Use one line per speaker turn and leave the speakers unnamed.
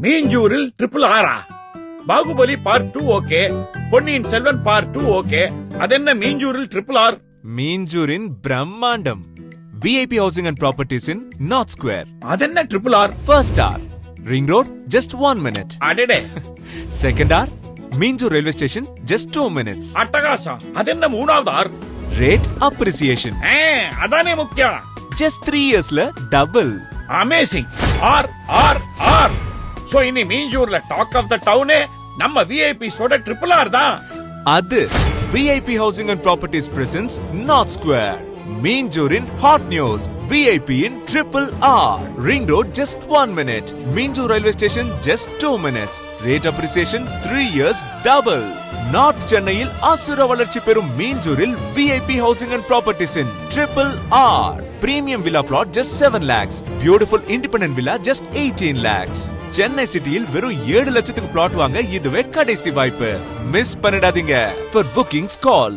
மீஞ்சூரில் triple ஆரா? Baahubali part 2 okay, Ponniyin Selvan part 2 okay, அதென்ன மீஞ்சூரில் triple R?
மீஞ்சூரின் பிரம்மாண்டம். VIP Housing and Properties in North Square.
அதென்ன triple R?
First star, Ring Road, just 1 minute.
அடடே.
Second R, Minjur Railway Station, just 2 minutes.
அட்டகாசா. அதென்ன மூணாவது R?
Rate appreciation.
அதானே முக்கியம்.
Just 3 yearsல double.
Amazing. R R R. So இனி மீஞ்சூர்ல டாக் ஆஃப் த டவுனே நம்ம VIP சோட ட்ரிபிள் ஆர் தான்.
அது VIP Housing and Properties presents North Square. மீஞ்சூரின் hot news. VIP in Triple R. Ring Road just 1 minute. Minjur Railway Station just 2 minutes. Rate appreciation 3 years double. North சென்னையில் அசுர வளர்ச்சி பெறும் மீஞ்சூரில் VIP Housing and Properties in Triple R. Premium villa plot just 7 lakhs. Beautiful independent villa just 18 lakhs. Chennai சிட்டியில் வெறும் 7 லட்சத்துக்கு plot வாங்க இதுவே கடைசி வாய்ப்பு. மிஸ் பண்ணிடாதீங்க. For bookings call